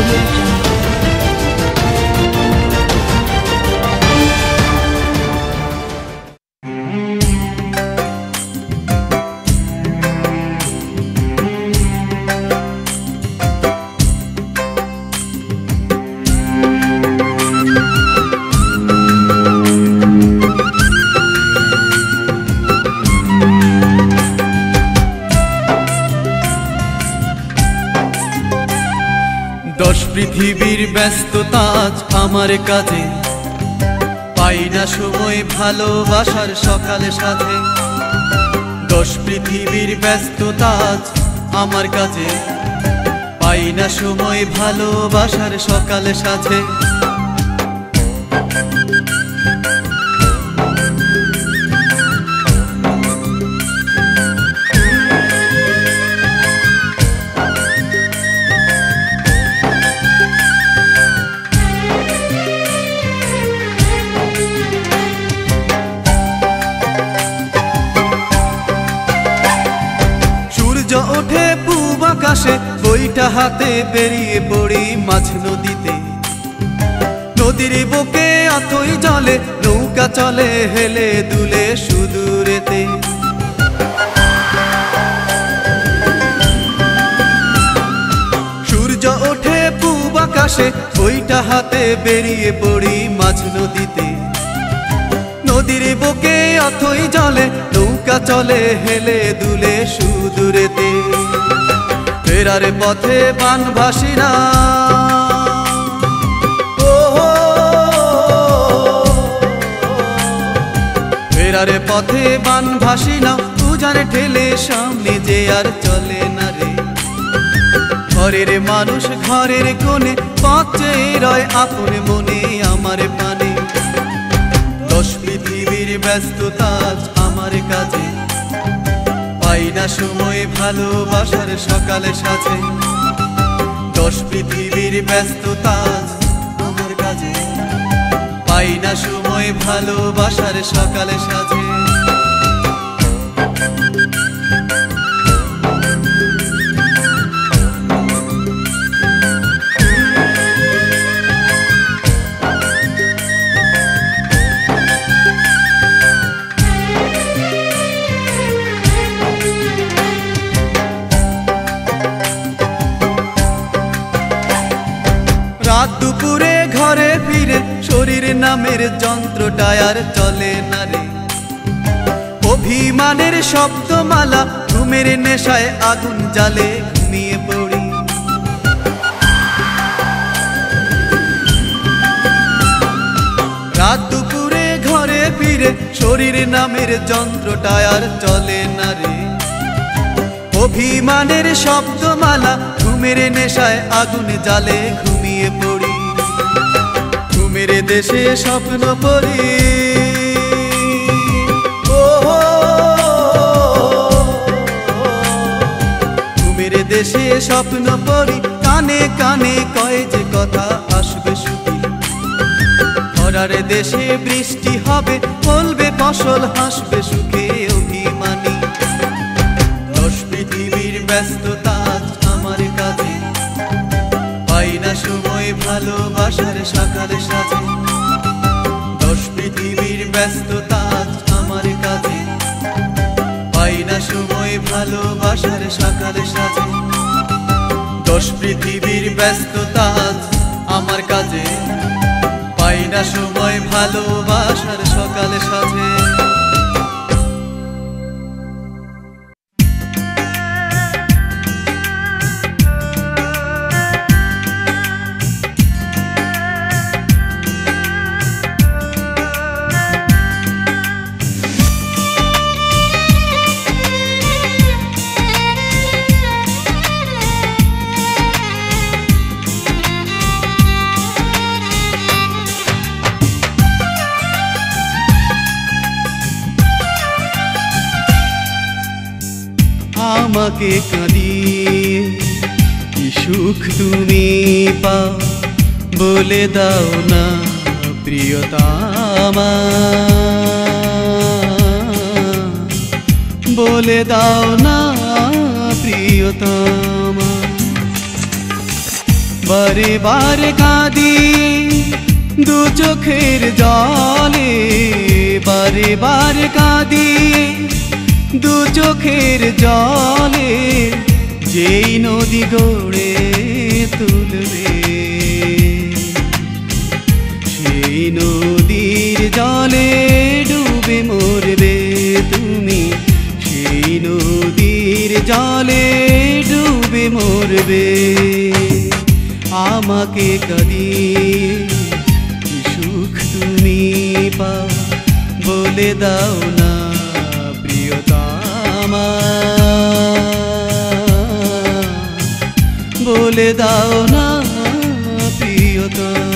Audio Jungle. পৃথিবীর ব্যস্ততা আজ আমার কাছে, পাই না সময় ভালোবাসার সকালে সাথে। দশ পৃথিবীর ব্যস্ততা আজ আমার কাছে, পাই না সময় ভালোবাসার সকালে সাথে। ওঠে পূব আকাশে, বইটা হাতে বেরিয়ে পড়ি মাঝ নদীতে। নদীর বুকে অথই জলে নৌকা চলে হেলে দুলে সুদূরেতে। সূর্য ওঠে পূব আকাশে, বইটা হাতে বেরিয়ে পড়ি মাঝ নদীতে। নদীর বুকে অথই জলে নৌকা চলে হেলে দুলে সুদূরেতে। ফেরার পথে বানভাসীরা ফেরার পথে বানভাসীরা উজান ঠেলে সামনে যে আর চলে না রে। ঘরের মানুষ ঘরের কোণে পথ চেয়ে রয় আপন মনে আমার পানে। দশ পৃথিবীর ব্যস্ততা আজ আমার কাছে, পাই না সময় ভালোবাসার সকালে সাথে। দশ পৃথিবীর ব্যস্ততা আজ আমার কাছে, পাই না সময় ভালোবাসার সকালে সাথে। রাত দুপুরে ঘরে ফিরে শরীর নামের যন্ত্রটা আর চলে না রে। অভিমানের শব্দমালা ঘুমের নেশায় আগুন জ্বালে ঘুমিয়ে পড়ি। রাত দুপুরে ঘরে ফিরে শরীর নামের যন্ত্রটা আর চলে না রে। অভিমানের শব্দমালা ঘুমের নেশায় আগুন জ্বালে ঘুমিয়ে পড়ি। ঘুমের দেশে স্বপ্ন পড়ি, ঘুমের দেশে স্বপ্ন পড়ি। কানে কানে কয় যে কথা আসবে সুখী। খরার দেশে বৃষ্টি হবে, ফলবে ফসল, হাসবে সুখে অভিমানী। দশ পৃথিবীর ব্যস্ততা আজ আমার কাছে, পাই না সময় ভালোবাসার সকালে সাথে। দশ পৃথিবীর ব্যস্ততা আজ আমার কাছে, পাই না সময় ভালোবাসার সকালে সাথে। দশ পৃথিবীর ব্যস্ততা আজ আমার কাছে, পাই না সময় ভালোবাসার সকালে সাথে। আমাকে কাঁদিয়ে কি সুখ তুমি পাও, বলে দাও না প্রিয়তমা। বলে দাও না প্রিয়তমা। বারে বারে কাঁদি দু চোখের জলে, বারে বারে কাঁদি দু চোখের জলে, যেই নদী গড়ে তুলবে সেই নদীর জলে ডুবে মরবে তুমি, সেই নদীর জলে ডুবে মরবে। আমাকে কাঁদিয়ে কি সুখ তুমি পাও বলে দাও না প্রিয়তমা, বলে দাও না প্রিয়তমা।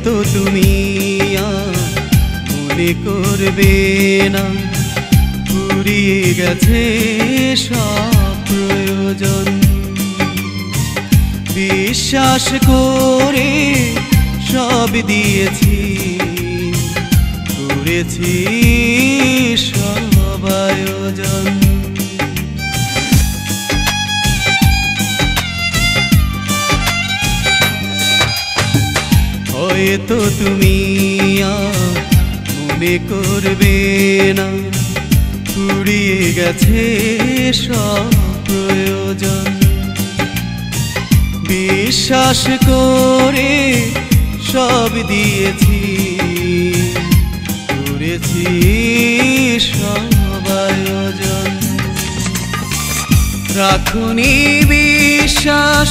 তো তুমি মনে করবে না ফুরিয়ে গেছে সব প্রয়োজন, বিশ্বাস করে সব দিয়েছি, করেছি সব আয়োজন। হয়তো তুমি মনে করবে না ফুরিয়ে গেছে সব প্রয়োজন, বিশ্বাস করে সব দিয়েছি, করেছি সব আয়োজন। রাখুনি বিশ্বাস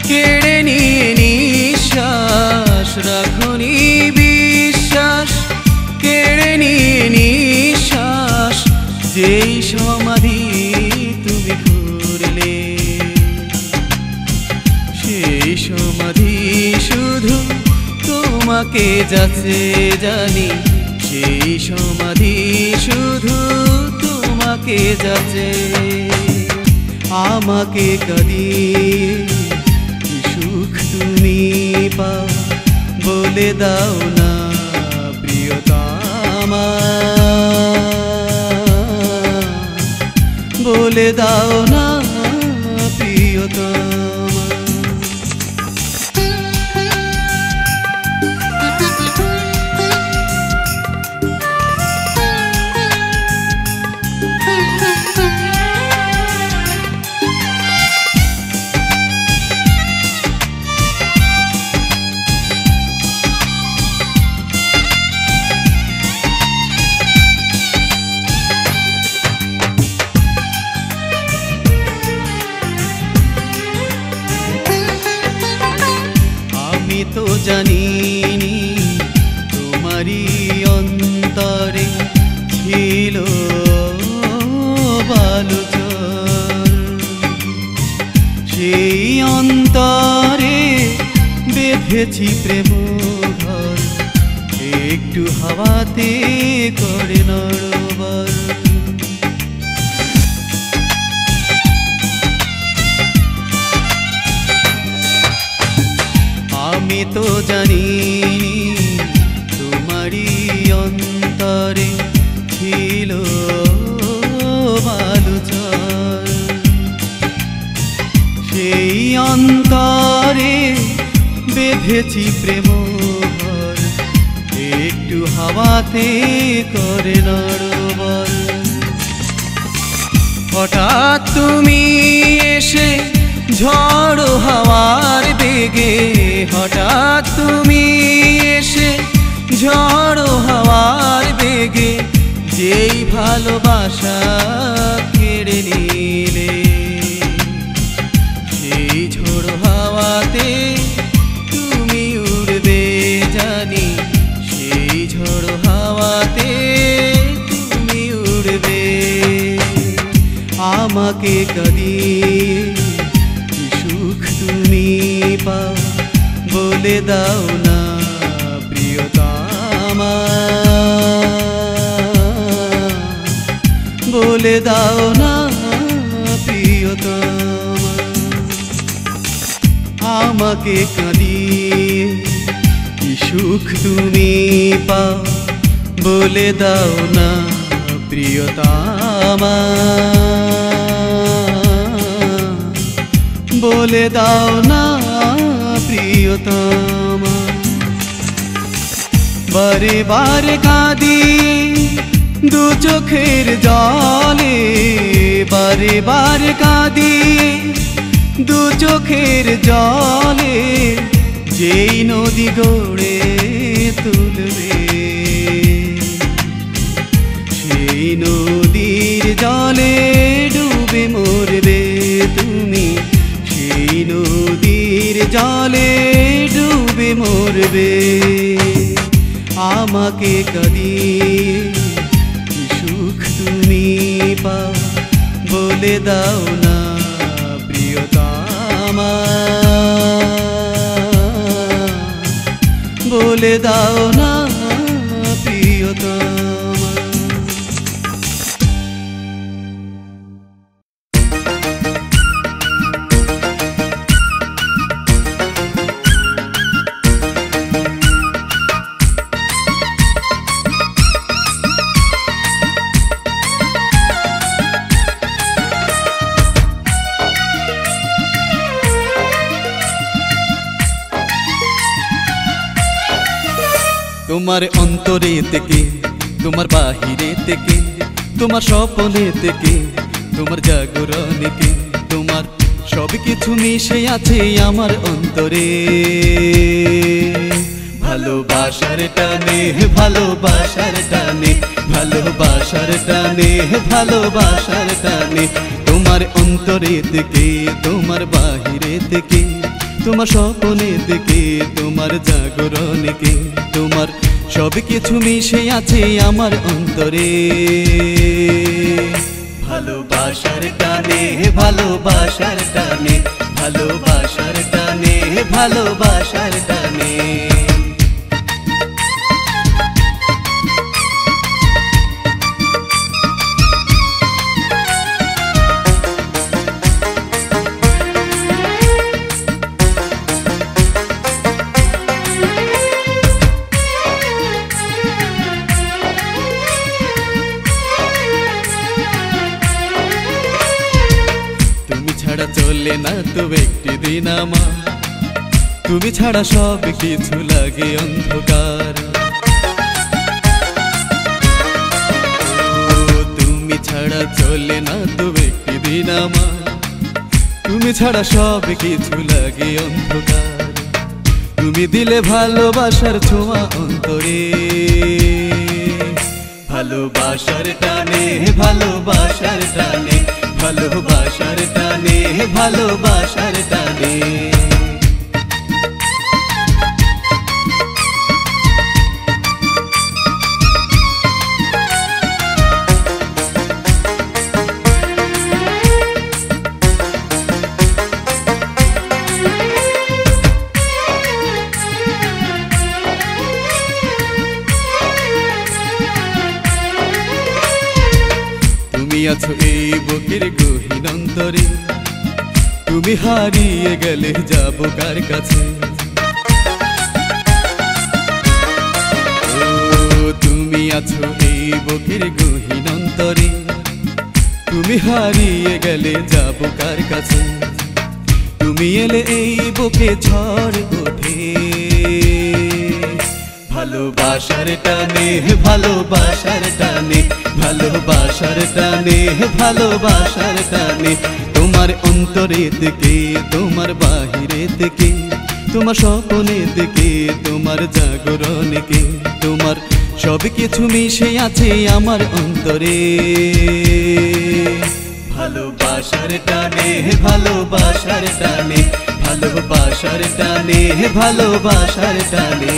কেড়ে নিয়ে নিঃশ্বাস, রাখুনি বিশ্বাস কেড়ে নিয়ে নিঃশ্বাস, যেই সমাধি তুমি করলে সেই সমাধি শুধু তোমাকে যাচ্ছে জানি, সেই সমাধি শুধু তোমাকে যাচ্ছে। আমাকে কাঁদিয়ে কি সুখ তুমি পাও বলে দাও না প্রিয়তমা, বলে দাও না প্রিয়তমা। তো জানিনি তোমারই অন্তরে ছিল বালুচর, সেই অন্তরে বেঁধেছি প্রেম ঘর, একটু হাওয়াতে করে নড়বড়। আমি তো জানিনি তোমারই অন্তরে ছিল বালুচর, সেই অন্তরে বেঁধেছি প্রেম ঘর, একটু হাওয়াতে করে নড়বড়। হঠাৎ তুমি এসে ঝড় হাওয়ার বেগে, হঠাৎ তুমি এসে ঝড় হাওয়ার বেগে, যেই ভালোবাসা কেড়ে নিলে, সেই ঝড় হাওয়াতে তুমি উড়বে জানি, সেই ঝড় হাওয়াতে তুমি উড়বে। আমাকে কাঁদিয়ে বলে দাও না প্রিয়তমা, বলে দাও না প্রিয়তমা। আমাকে কাঁদিয়ে কি সুখ তুমি পাও, বলে দাও না প্রিয়তমা, বলে দাও না প্রিয়তমা। বারে বারে কাঁদি দু চোখের জলে, বারে বারে কাঁদি দু চোখের জলে, যেই নদী গড়ে তুলবে সেই নদীর জলে ডুবে মরবে তুমি, সেই নদীর জলে ডুবে মরবে। আমাকে কাঁদিয়ে কি সুখ তুমি পাও, বলে দাও না প্রিয়তমা, বলে দাও না প্রিয়তমা। তোমার অন্তরে থেকে, তোমার বাহিরে থেকে, তোমার স্বপ্নে থেকে, তোমার জাগরণে থেকে, তোমার সব কিছু মিশে আছে আমার অন্তরে। ভালোবাসার টানে, ভালোবাসার টানে, ভালোবাসার টানে, ভালোবাসার টানে, তোমার অন্তরে থেকে, তোমার বাহিরে থেকে, তোমার স্বপ্নে থেকে, তোমার জাগরণে থেকে, তোমার সব কিছু মিশে আছে আমার অন্তরে। ভালোবাসার টানে, ভালোবাসার টানে, ভালোবাসার টানে, ভালোবাসার টানে। চলে না তো একটি দিন আমার, তুমি ছাড়া সব কিছু লাগে অন্ধকার। তুমি ছাড়া চলে না তো একটি দিন আমার, তুমি ছাড়া সব কিছু লাগে অন্ধকার। তুমি দিলে ভালোবাসার ছোঁয়া অন্তরে। ভালোবাসার টানে, ভালোবাসার টানে, ভালোবাসার টানে, ভালোবাসার টানে। তুমি আছো এই বুকের গহীন অন্তরে, তুমি হারিয়ে গেলে যাব কার কাছে। তুমি আছো এই বুকের গহীন অন্তরে, তুমি হারিয়ে গেলে যাব কার কাছে। তুমি এলে এই বুকে ঝড় ওঠে। ভালোবাসার টানে, ভালোবাসার টানে, ভালোবাসার টানে, ভালোবাসার টানে, তোমার অন্তরে থেকে, তোমার বাহিরে থেকে, তোমার স্বপ্নে থেকে, তোমার জাগরণে থেকে, তোমার সব কিছু মিশে আছে আমার অন্তরে। ভালোবাসার টানে, ভালোবাসার টানে, ভালোবাসার টানে, ভালোবাসার টানে।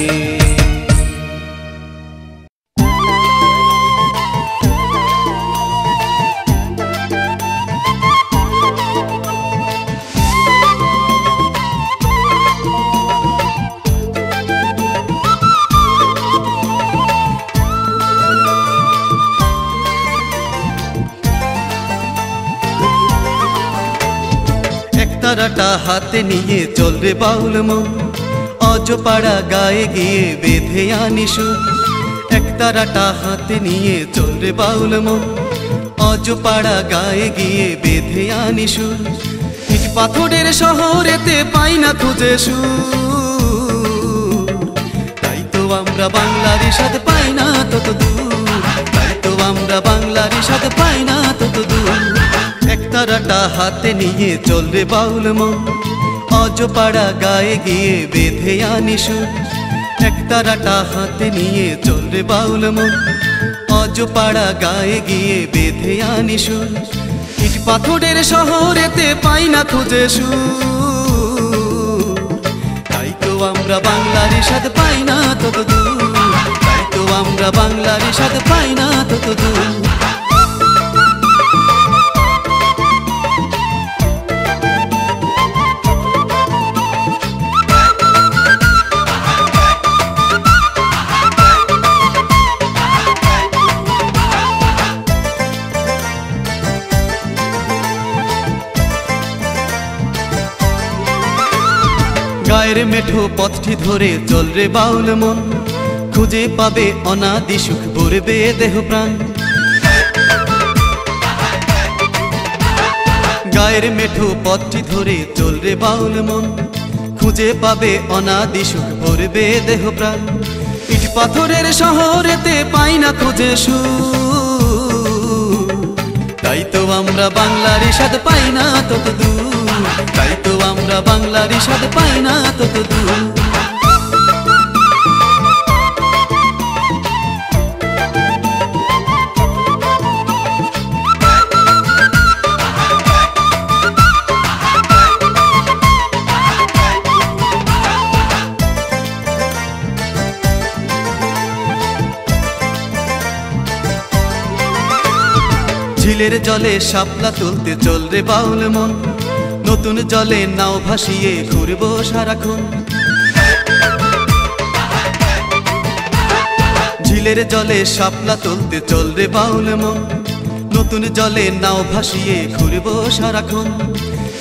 একতারাটা হাতে নিয়ে চল রে বাউল মন, অজপাড়া গায়ে গিয়ে বেঁধে আনি সুর। একতারাটা হাতে নিয়ে চল রে বাউল মন, অজপাড়া গায়ে গিয়ে বেঁধে আনি সুর। ইট পাথরের শহরেতে পাই না খুঁজে সুর, তাই তো আমরা বাংলার স্বাদ পাই না তত দূর, তাই তো আমরা বাংলার স্বাদ পাই না তত দূর। একতারাটা হাতে নিয়ে চল রে বাউল মন, অজপাড়া গায়ে গিয়ে বেঁধে আনি সুর। একতারাটা হাতে নিয়ে চল রে বাউল মন, অজপাড়া গায়ে গিয়ে বেঁধে আনি সুর। ইট পাথরের শহরেতে পাই না খুঁজে সুর, তাই তো আমরা বাংলার স্বাদ পাই না তত দূর, তাই তো আমরা বাংলার স্বাদ পাই না তত দূর। গায়ের মেঠো পথটি ধরে চল রে বাউল মন, খুঁজে পাবে অনাদি সুখ ভরবে দেহ প্রাণ। গায়ের মেঠো পথটি ধরে চল রে বাউল মন, খুঁজে পাবে অনাদি সুখ ভরবে দেহ প্রাণ। ইট পাথরের শহরেতে পাই না খুঁজে সুর, তাই তো আমরা বাংলার স্বাদ পাই না তত দূর, তাই তো আমরা বাংলার স্বাদ পাই না তত দূর। ঝিলের জলে শাপলা তুলতে চল রে বাউল মন, নতুন জলে নাও ভাসিয়ে ঘুরবো সারাক্ষণ। ঝিলের জলে শাপলা তুলতে চল রে বাউল মন, নতুন জলে নাও ভাসিয়ে ঘুরবো সারাক্ষণ।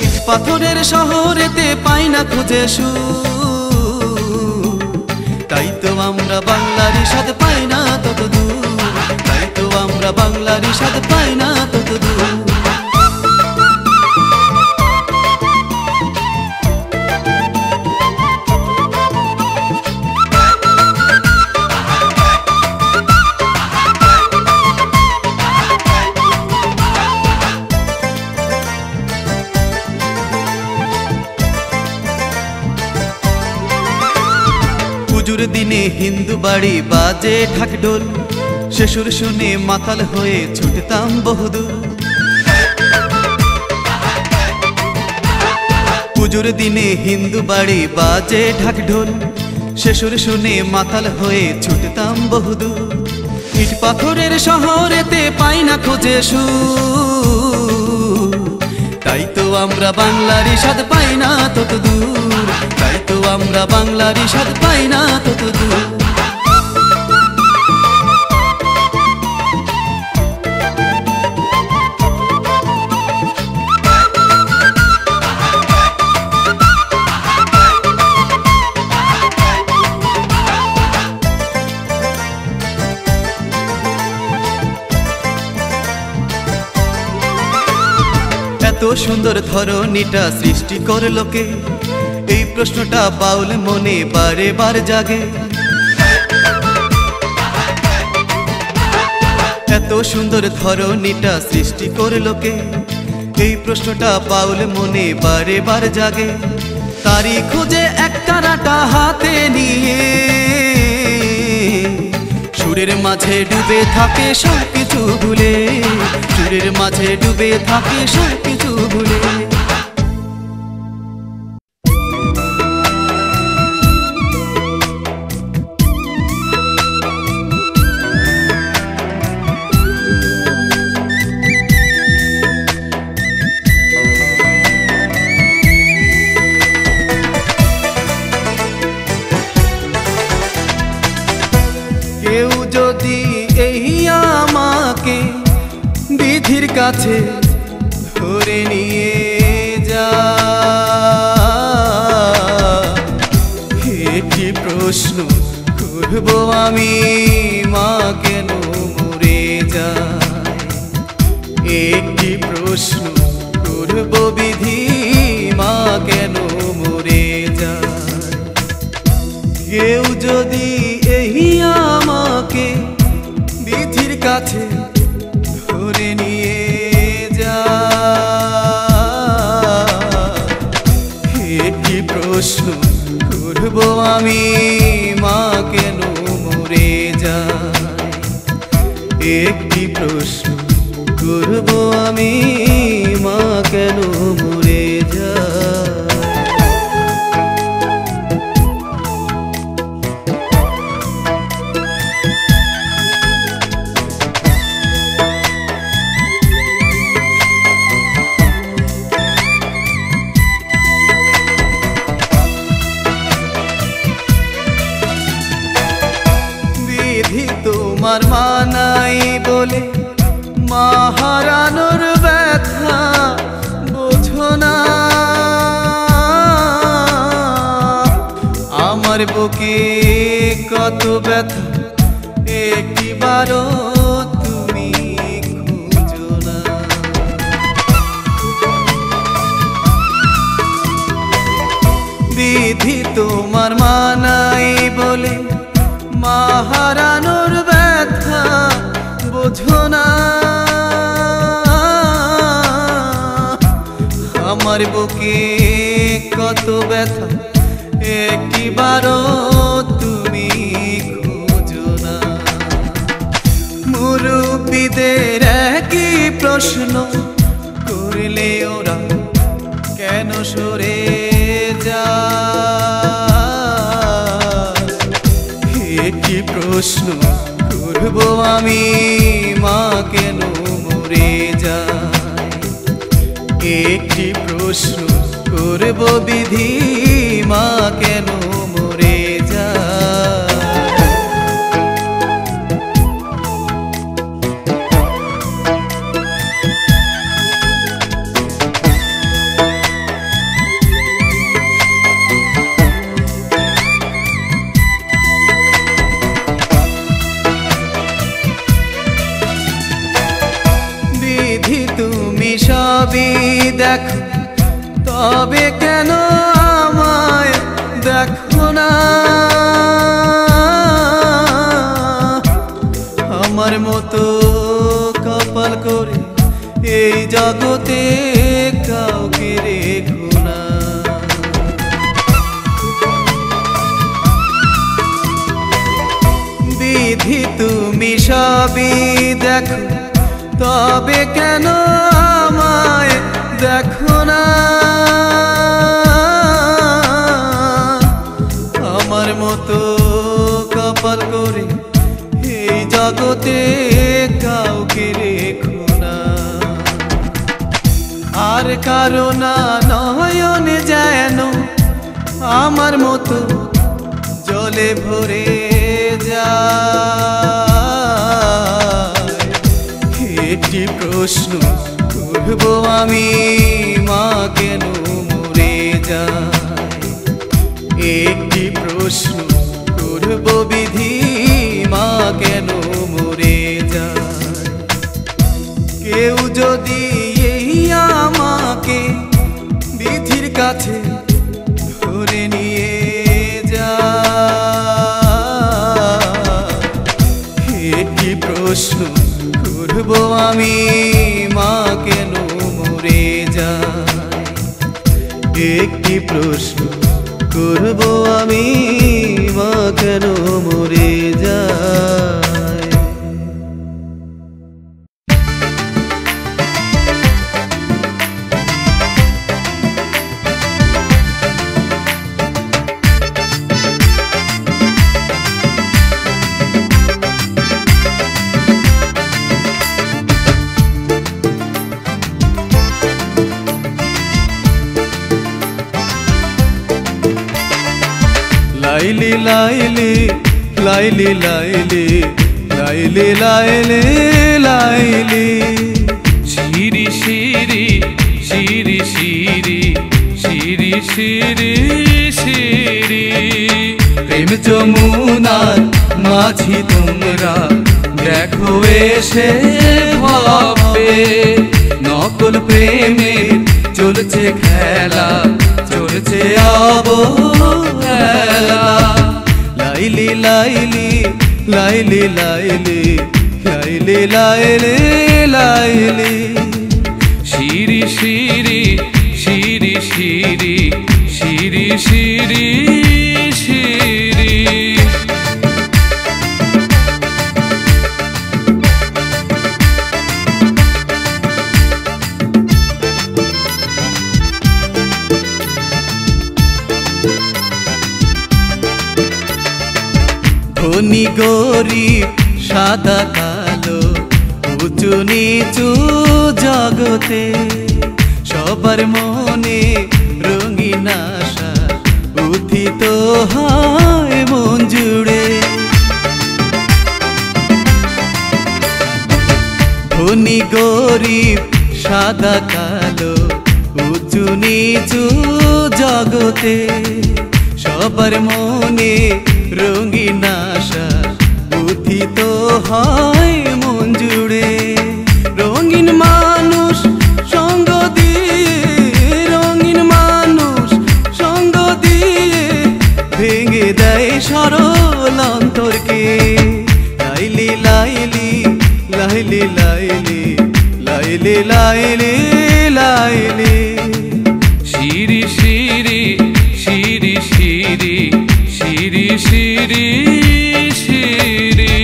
ইট পাথরের শহরেতে পাই না খুঁজে সুর, তাই তো আমরা বাংলার স্বাদ পাই না তত দূর, তাই তো আমরা বাংলার স্বাদ পাই না তত দূর। পুজোর দিনে হিন্দু বাড়ি বাজে ঢাকঢোল, সে সুর শুনে মাতাল হয়ে ছুটতাম বহুদূর। পুজোর দিনে হিন্দু বাড়ি বাজে ঢাকঢোল, সে সুর শুনে মাতাল হয়ে ছুটতাম বহুদূর। ইট পাথরের শহরেতে পাই না খুঁজে সুর, তাই তো আমরা বাংলার স্বাদ পাই না তত দূর, তাই তো আমরা বাংলার স্বাদ পাই না তত দূর। এত সুন্দর ধরনীটা সৃষ্টি করলো কে, এই প্রশ্নটা বাউল মনে বারে বার জাগে। এত সুন্দর ধরনীটা সৃষ্টি করলো কে, এই প্রশ্নটা বাউল মনে বারে বার জাগে। তারই খোঁজে একতারাটা হাতে নিয়ে, সুরের মাঝে ডুবে থাকে সব কিছু ভুলে, সুরের মাঝে ডুবে থাকে সব কিছু ভুলে। কেউ যদি এই আমাকে বিধির কাছে ধরে নিয়ে যায়, প্রশ্ন করব আমি, মা কেন মরে যায়? একটি প্রশ্ন করব বিধি, মা কেন মরে যায়? কেউ যদি এই আমাকে বিধির কাছে ধরে নিয়ে যায়, একটি প্রশ্ন করব আমি, মা কেন মরে যায়? একটি প্রশ্ন করব আমি, মা কেন মরে যায়? তোমার মানাই বলে মা হারানোর ব্যথা বোঝো না, আমার বুকে কত ব্যথা একটিবারও তুমি খুঁজো না। বিধি তোমার মানাই বলে মা হারানোর ব্যথা বোঝো না, আমার বুকে কত ব্যথা একটিবারও তুমি খোঁজো না। মুরব্বিদের একই প্রশ্ন করলে ওরা কেন সরে যায়? একটি প্রশ্ন করব আমি, মা কেন মরে যায়? একটি প্রশ্ন করব বিধি, মা কেন মরে যায়? তুমি সবই দেখো, তবে কেন আমায় দেখো না? আমার মতো কপাল করে এই জগতে কাউকে রেখো না। বিধি তুমি সবই দেখো, তবে কেন আমায় দেখো না? আমার মতো কপাল করে এই জগতে কাউকে রেখো না। আর কারো না নয়ন যেন আমার মতো জলে ভরে যায়। একটি প্রশ্ন করব আমি, মা কেন মরে যায়? একটি প্রশ্ন করব বিধি, মা কেন মরে যায়? কেউ যদি এই আমাকে বিধির কাছে ধরে নিয়ে যায়, একটি প্রশ্ন করব আমি, মা কেন মরে যায়? একটি প্রশ্ন করব আমি, মা কেন মরে যায়? Laili Laili Laili Laili Laili Laili Laili, Siri Siri Siri Siri Siri Siri Siri, প্রেম যমুনার মাঝি তোমরা দেখো এসে ভাবে নকল প্রেমে চলছে খেলা চলছে অবহেলা Laili Laili Laili Laili Laili Laili Laili Siri Siri Siri Siri Siri Siri Siri ধনী গরিব সাদা কালো উঁচু নিচু জগতে সবার মনে রঙিন আশা উত্থিত হয় মন জুড়ে ধনী গরিব সাদা কালো উঁচু নিচু জগতে সবার মনে রঙিন আশা উত্থিত হয় মন জুড়ে রঙিন মানুষ সঙ্গ দিয়ে রঙিন মানুষ সঙ্গ দিয়ে ভেঙে দেয় সরল অন্তরকে Laili Laili Laili Laili Laili Laili Laili Siri Siri Siri Siri Siri Siri Siri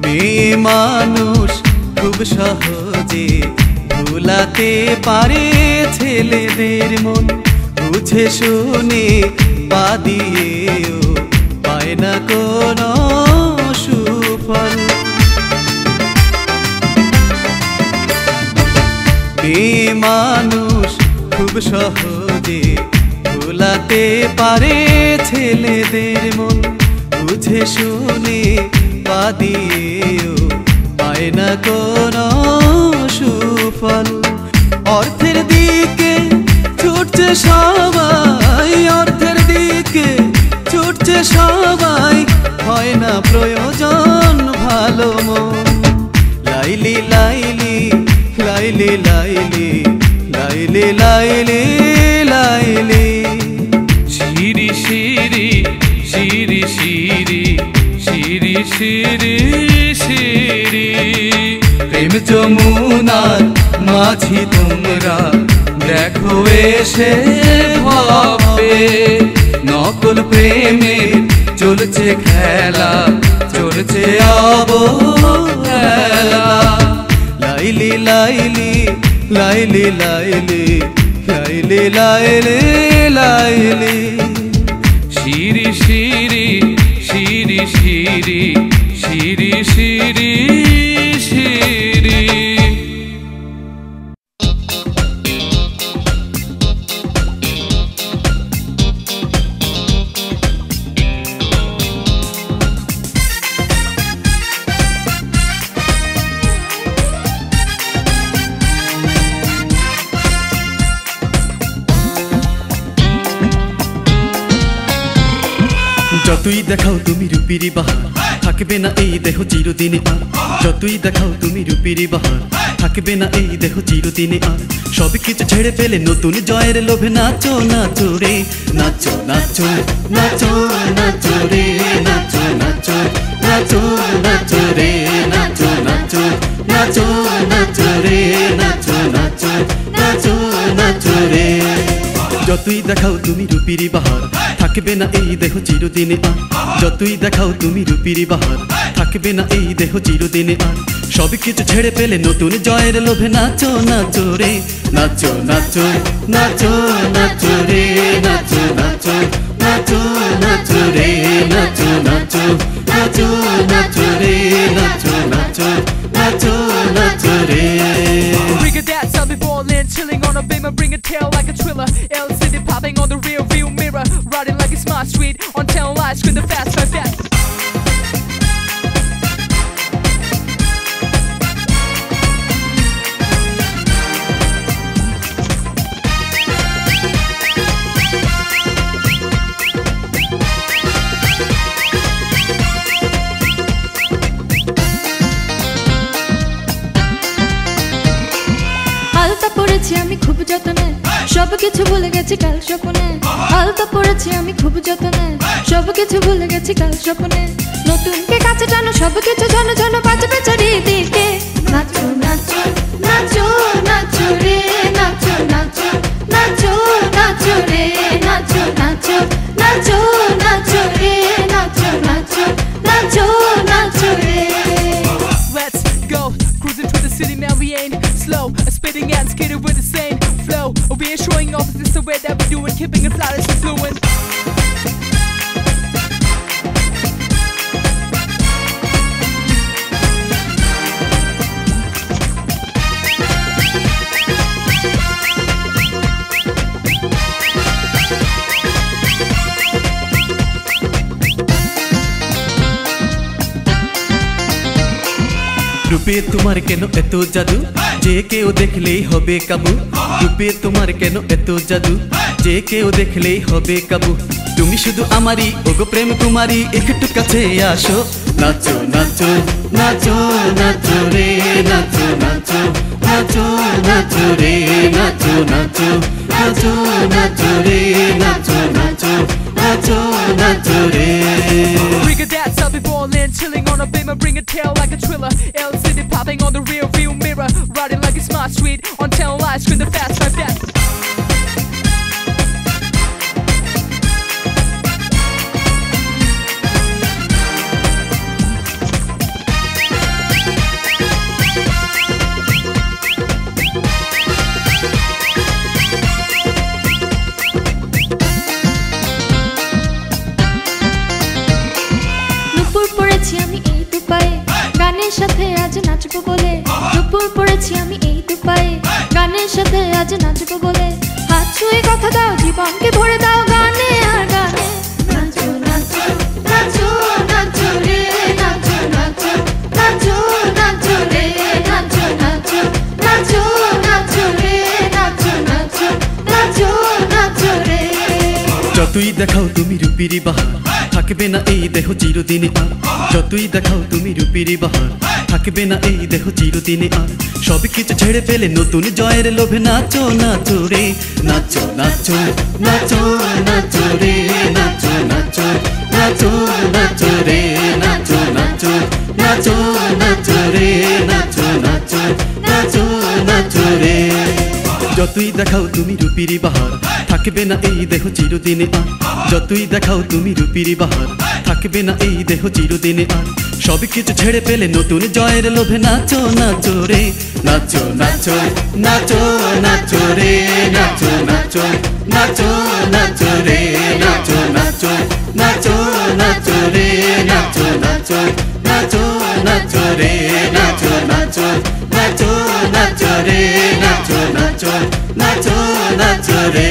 মেয়ে মানুষ খুব সহজে ভুলাতে পারে ছেলেদের মন বুঝে শুনে পা দিয়েও পায় না কোনো সুফল মেয়ে মানুষ খুব সহজে ভুলাতে পারে ছেলেদের মন বুঝে শুনে পা দিয়েও পায় না কোনো সুফল অর্থের দিকে ছুটছে সবাই অর্থের দিকে ছুটছে সবাই হয় না প্রয়োজন ভালো মন Laili Laili Laili Laili Laili Laili Laili Siri Siri Siri Siri Siri Siri Siri প্রেম যমুনার মাঝি তোমরা দেখো এসে ভাবে নকল প্রেমে চলছে খেলা চলছে অবহেলা Laili Laili Laili Laili Laili Laili Laili Siri Siri Siri Siri Siri Siri Siri যতই দেখাও তুমি রূপেরই বাহার থাকবে না এই দেহ চিরদিনে আর যতই দেখাও তুমি রূপেরই বাহার থাকবে না এই দেহ চিরদিনে আর সব কিছু ছেড়ে ফেলে নতুন জয়ের লোভে নাচো নাচো রে নাচো নাচো নাচো নাচো রে নাচো নাচো নাচো নাচো রে নাচো নাচো নাচো নাচো রে নাচো নাচো নাচো নাচো রে যতই দেখাও তুমি রূপেরই বাহার থাকবে না এই দেহ চিরদিনে আর যতই দেখাও তুমি রূপেরই বাহার থাকবে না এই দেহ চিরদিনে আর সব কিছু ছেড়ে ফেলে নতুন জয়ের লোভে নাচো নাচো রে নাচো নাচো নাচো নাচো রে নাচো নাচো নাচো নাচো রে নাচো নাচো নাচো নাচো রে নাচো নাচো নাচো নাচো রে Bring it that, tell me ballin', chilling on a beam and bring a tail like a thriller. LCD popping on the rear view mirror, riding like a smart street on 10 lights, scream the fast, fast, fast. আলতা পড়েছি আমি খুব যত্নে, সব কিছু ভুলে গেছি কাল স্বপ্নে। আলতা পড়েছি আমি খুব যত্নে, সব কিছু ভুলে গেছি কাল স্বপ্নে। নতুনকে কাছে টানো, সব কিছু জানো জানো, বাঁচবে চারিদিকে। নাচো নাচো নাচো নাচো রে, নাচো নাচো নাচো নাচো রে, নাচো নাচো নাচো নাচো রে, নাচো নাচো নাচো নাচো রে। Let's go, cruising through the city, man, we ain't slow. Spitting and skating with the same flow. We ain't showing off, it's just the way that we do it. Keeping it flat, it's fluent. রূপে তোমার কেন এত জাদু, যে কেউ দেখলেই হবে কাবু। রূপে তোমার কেন এত জাদু, যে কেউ দেখলেই হবে কাবু। তুমি শুধু আমারই, ওগো প্রেম কুমারী, একটু কাছে আসো। নাচো নাচো নাচো নাচো রে, নাচো নাচো নাচো নাচো রে, নাচো নাচো নাচো নাচো রে, নাচো নাচো নাচো নাচো রে। We got that, I'll be ballin', chilling on a beamer, bring a tail like a thriller. LCD popping on the rear view mirror, riding like a smart street on 10 lights, scream the fast, fast, fast. নুপুর পড়েছি আমি এই দুপায়ে, গানের সাথে আজ নাচবো বলে। নুপুর পড়েছি আমি এই দুপায়ে, গানের সাথে আজ নাচবো বলে। হাত ছুঁয়ে কথা দাও, জীবনকে ভরে দাও গানে আর গানে। নাচো নাচো নাচো নাচো রে, নাচো নাচো নাচো নাচো রে, নাচো নাচো নাচো নাচো রে, নাচো নাচো নাচো নাচো রে। যতই দেখাও তুমি রূপেরই বাহার, থাকবে না এই দেহ চিরদিনে আর। যতই দেখাও তুমি রূপেরই বাহার, থাকবে না এই দেহ চিরদিনে আর। সব কিছু ছেড়ে ফেলে নতুন জয়ের লোভে নাচো নাচো রে, নাচো নাচো নাচো নাচো রে, নাচো নাচো নাচো নাচো রে, নাচো নাচো নাচো নাচো রে, নাচো নাচো নাচো নাচো রে। যতই দেখাও তুমি রূপেরই বাহার, থাকবে না এই দেহ চিরদিনে আর। যতই দেখাও তুমি রূপেরই বাহার, থাকবে না এই দেহ চিরদিনে আর। সব কিছু ছেড়ে ফেলে নতুন জয়ের লোভে নাচো নাচো রে, নাচো নাচো নাচো নাচো রে, নাচো নাচো নাচো নাচো রে, নাচো নাচো নাচো নাচো রে, নাচো নাচো নাচো নাচো রে, নাচো নাচো নাচো নাচো রে, নাচো নাচো নাচো নাচো রে।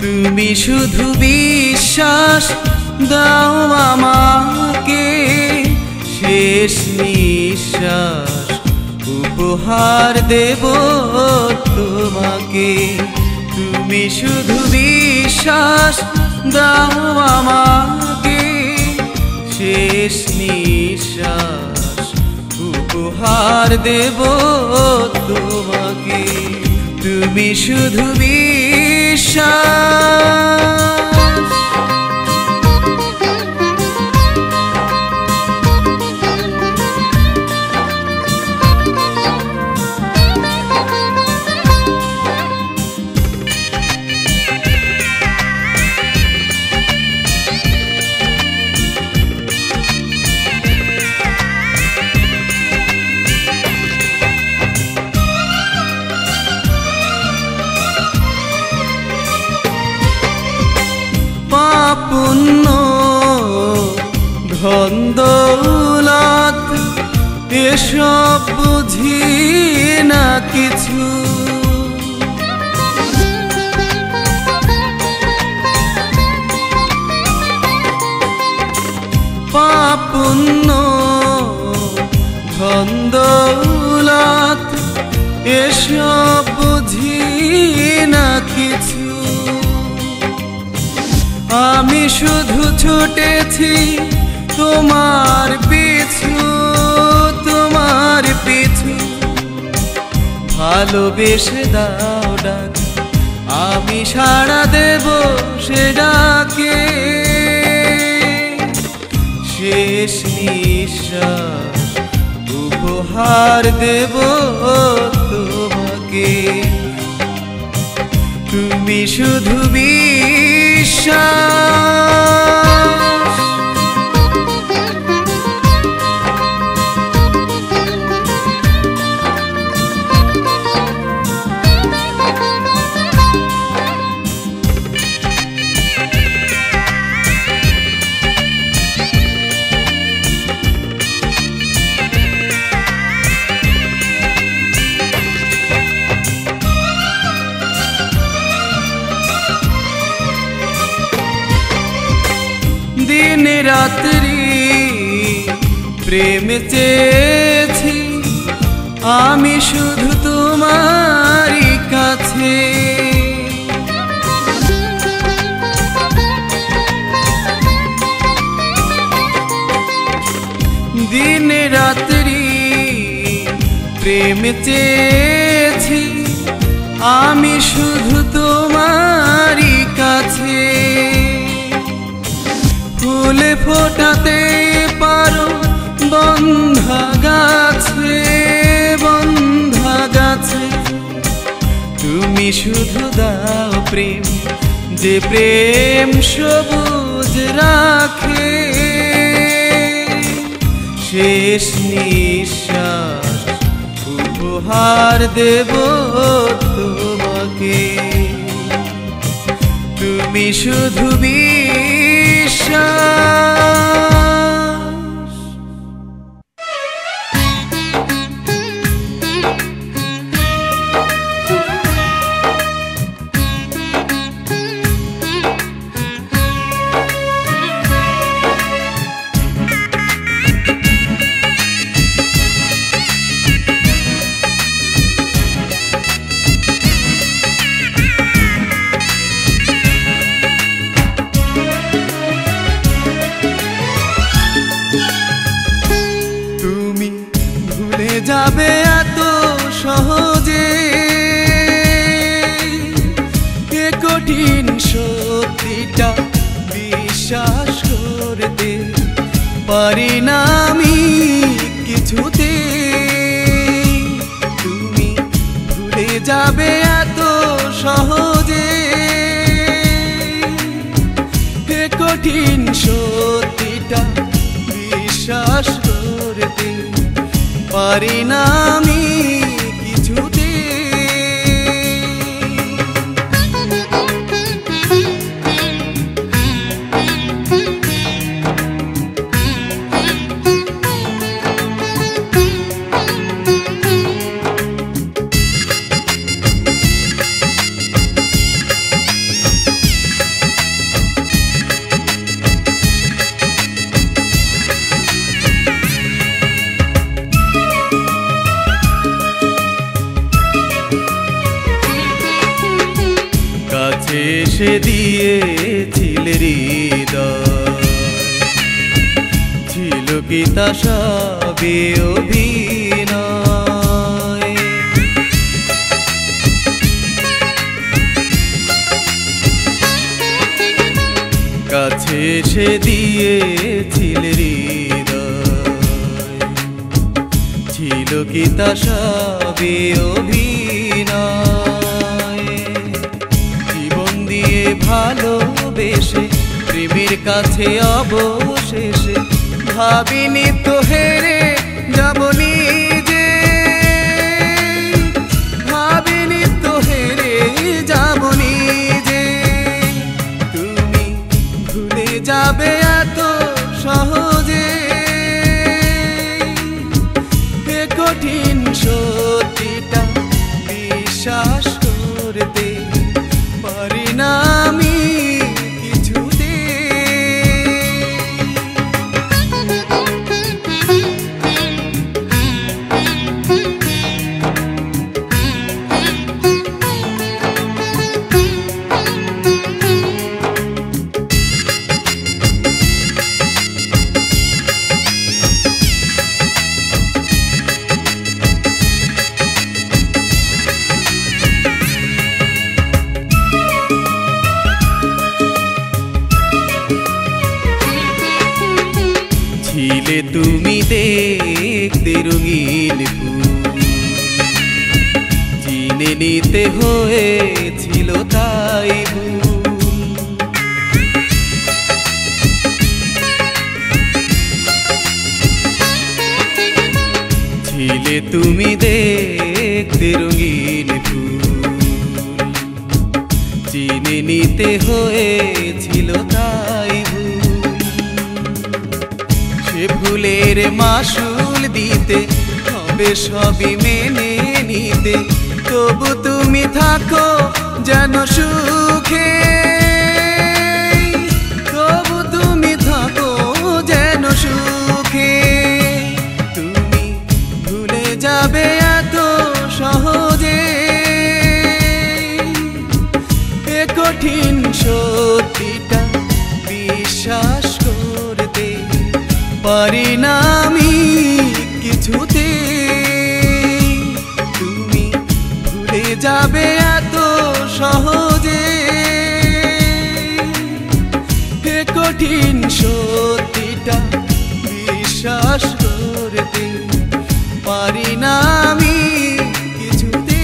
তুমি শুধু বিশ্বাস দাও আমাকে, শেষ নিঃশ্বাস উপহার দেব তোমাকে। তুমি শুধু বিশ্বাস দাও আমাকে, শেষ নিঃশ্বাস উপহার দেব তোমাকে। তুমি শুধু বিশ্বাস। পুণ্য ধন দৌলত এসব বুঝি না কিছু, পাপ পুণ্য ধন দৌলত এসব বুঝি না কিছু। আমি শুধু ছুটেছি তোমার পিছু, তোমার পিছু। ভালোবেসে দাও ডাক, আমি সাড়া দেব সে ডাকে। শেষ নিঃশ্বাস উপহার দেব তোমাকে, তুমি শুধু বিশ্বাস। দিন রাত্রি প্রেম চেয়েছি আমি শুধু তোমারই কাছে। দিন রাত্রি প্রেম চেয়েছি আমি শুধু তোমারই কাছে। ফুলে ফোটাতে পারো বন্ধা গাছে, বন্ধা গাছে। তুমি শুধু দাও প্রেম, যে প্রেম সবুজ রাখে। শেষ নিঃশ্বাস উপহার দেব তোমাকে, তুমি শুধু বিশ্বাস। যাবে এত সহজে এ কঠিন সত্যিটা বিশ্বাস করতে পারি না আমি কিছুতে। তুমি ভুলে যাবে এত সহজে এ কঠিন সত্যিটা বিশ্বাস করতে পারি না আমি কিছুতে। এসে দিয়েছিলে হৃদয়, ছিল কি তা সবে অভিনয়। কাছে এসে দিয়েছিলে হৃদয়, ছিল কি তা সবে অভিনয়। ভালোবেসে প্রেমের কাছে অবশেষে ভাবিনি তো হেরে যাব নিজে, ভাবিনি তো হেরে যাব নিজে। তুমি ভুলে ছিলে তুমি দেখতে রঙিন ফুল, চিনে নিতে হয়েছিল তাই ভুল। ছিলে তুমি দেখতে রঙিন ফুল, চিনে নিতে হয়েছিল তাই ভুল। সে ভুলের মাসুল দিতে হবে সবই মেনে নিতে, তবু তুমি থাকো যেন সুখে, তবু তুমি থাকো যেন সুখে। তুমি ভুলে যাবে এত সহজে, এ কঠিন সত্যিটা বিশ্বাস করতে পারি না আমি কিছুতে। তুমি ভুলে যাবে এত সহজে, এ কঠিন সত্যিটা বিশ্বাস করতে পারি না আমি কিছুতে।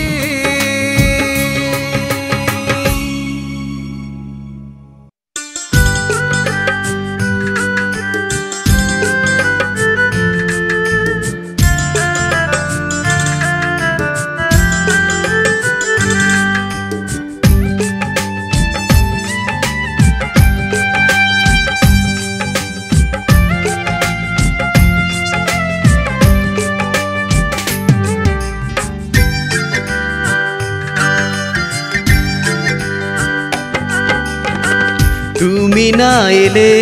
তুমি না এলে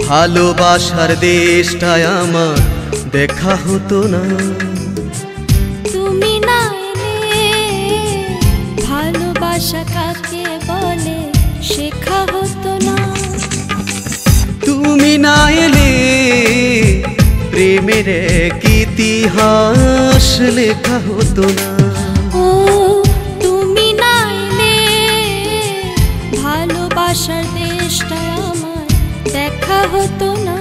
ভালোবাসার দেশটায় আমার দেখা হতো না। তুমি না এলে ভালোবাসা কাকে বলে শেখা হতো না। তুমি না এলে প্রেমের এক ইতিহাস লেখা হতো না। ও তুমি না এলে ভালোবাসার দেশটা আমার দেখা হতো না।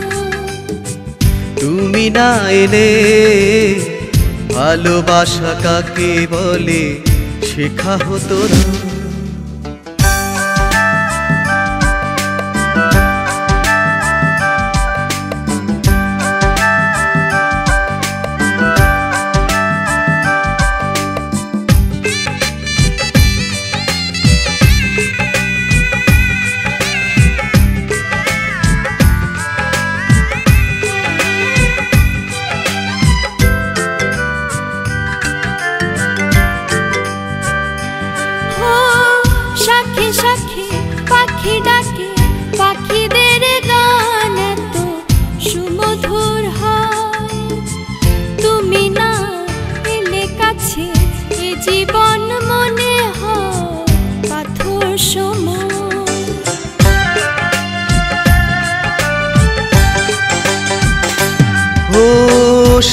তুমি না এলে ভালোবাসা কাকে বলে শেখা হতো না।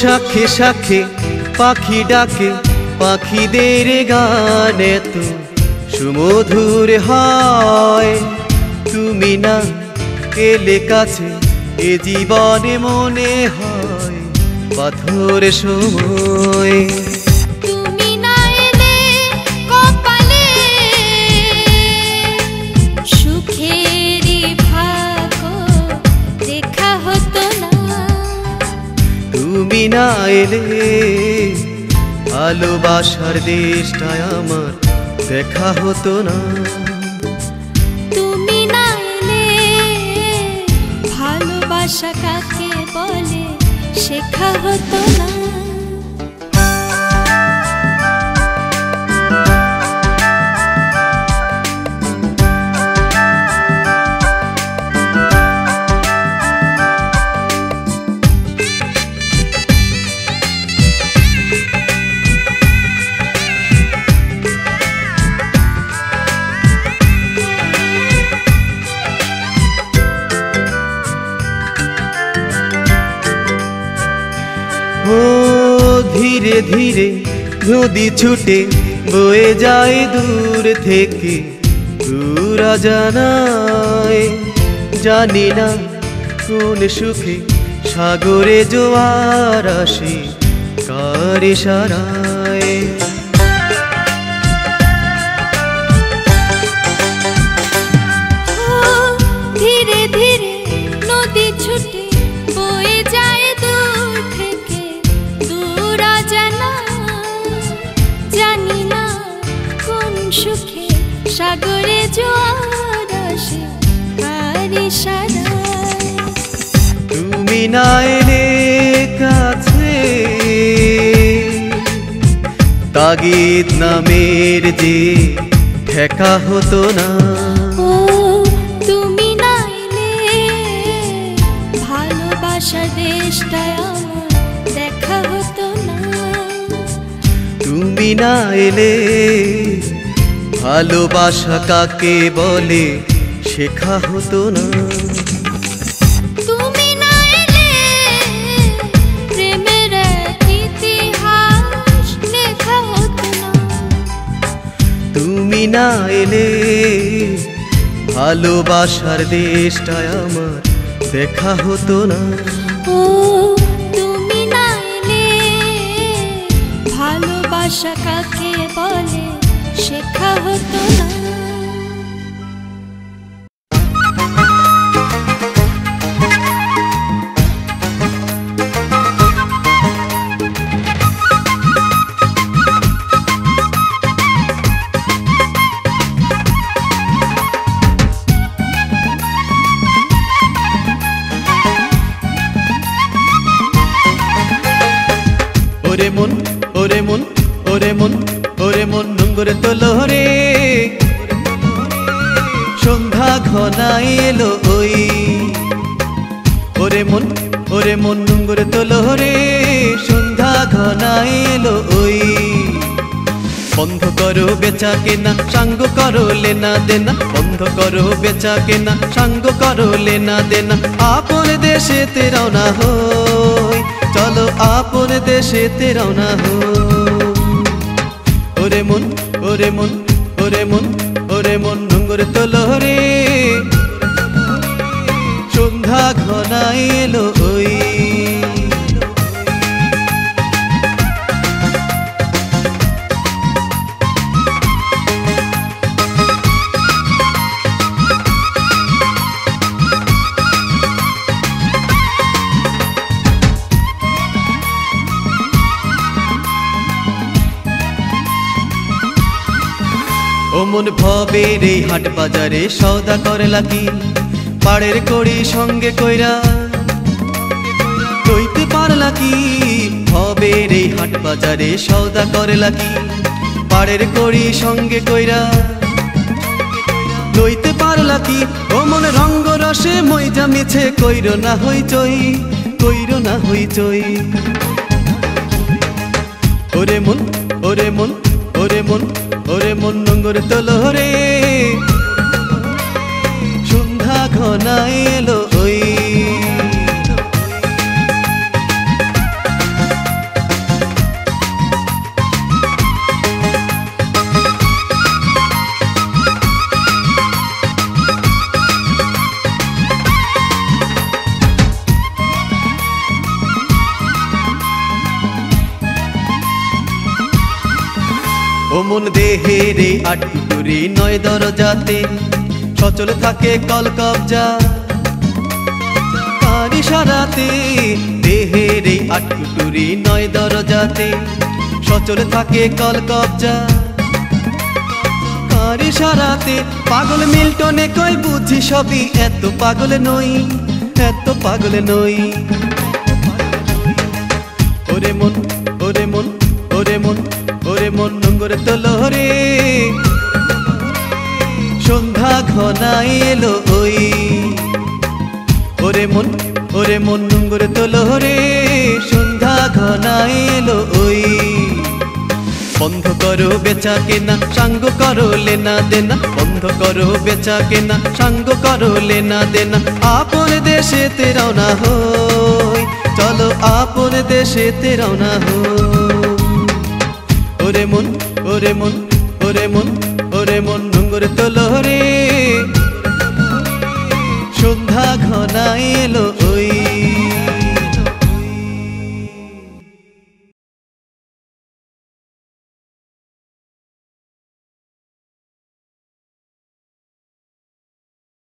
শাখে শাখে পাখি ডাকে, পাখিদের গান এত সুমধুর হয়। তুমি না এলে কাছে এ জীবনে মনে হয় পাথর সময়। তুমি না এলে কপালে সুখেরই ভাগ্য দেখা হতো না। তুমি না এলে ভালোবাসার দেশটায় আমার দেখা হতো না। তুমি না এলে ভালোবাসা কাকে বলে শেখা হতো না। ধীরে ধীরে নদী ছুটে বয়ে যায় দূর থেকে দূরা জানায়। জানি না কোন সুখে সাগরে জোয়ার আসে কার ইশারায়। ধীরে ধীরে নদী ছুটে বয়ে যায় দূর থেকে দূর অজানা, জানি না কোন সুখে সাগরে জোয়ার আসে কার ইশারায়। তুমি না এলে কাছে তাগিদ নামের যে ঠেকা হতো না। ও তুমি না এলে ভালোবাসার দেশটায় আমার দেখা হতো না। তুমি না এলে ভালোবাসা কাকে বলে শেখা হতো না। তুমি না এলে প্রেমের এক ইতিহাস লেখা হতো না। তুমি না এলে ভালোবাসার দেশটায় আমার দেখা হতো না। ও তুমি না এলে ভালোবাসা কাকে বলে শেখা হতো না। ওরে মন ওরে মন ওরে মন ওরে মন নোংরে তোলো রে, সন্ধ্যা ঘনাই এলো ওই। ওরে মন নোংরে তোলো রে, সন্ধ্যা ঘনাই এলো ওই। বন্ধ করো বেচা কেনা সাঙ্গ করো লেনা দেনা, বন্ধ করো বেচা কেনা সাঙ্গ করো লেনা দেনা। আপন দেশেতে রওনা হই, চলো আপন দেশেতে রওনা হই। ওরে মন ওরে মন ওরে মন ওরে মন নোংরে তোলো রে, সন্ধ্যা ঘনাই এলো ওই। ও মন ভবের এই হাট বাজারে সওদা করলা কি, পাড়ের কড়ি সঙ্গে কইরা লইতে পারলা কি। ভবের এই হাট বাজারে সওদা করলা কি, পাড়ের কড়ি সঙ্গে কইরা লইতে পারলা কি। ও মন রঙ্গ রসে মইজা মিছে কইরো না হইচই, কইরো না হইচই। ওরে মন ওরে মন ওরে মন ওরে মন নোংরে তোলো রে, সন্ধ্যা ঘনাই এলো ওই। ও মন দেহের এই আটকুটুরি নয় দরজাতে সচল থাকে কল কবজা কার ইশারাতে। দেহের এই আটকুটুরি নয় দরজাতে সচল থাকে কল কবজা কার ইশারাতে। পাগল মিল্টনে কই বুঝি সবই, এত পাগল নই, এত পাগল নই। ওরে মন ওরে মন ওরে মন ওরে মন নোংরে তোলো রে, সন্ধ্যা ঘনাই এলো ওই। ওরে মন নোংরে তোলো রে, সন্ধ্যা ঘনাই এলো ওই। বন্ধ করো বেচা কেনা সাঙ্গ করো লেনা দেনা, বন্ধ করো বেচা কেনা সাঙ্গ করো লেনা দেনা। আপন দেশেতে রওনা হই, চলো আপন দেশেতে রওনা হই। ওরে মন ওরে মন ওরে মন ওরে মন নোংরে তোলো রে, সন্ধ্যা ঘনাই এলো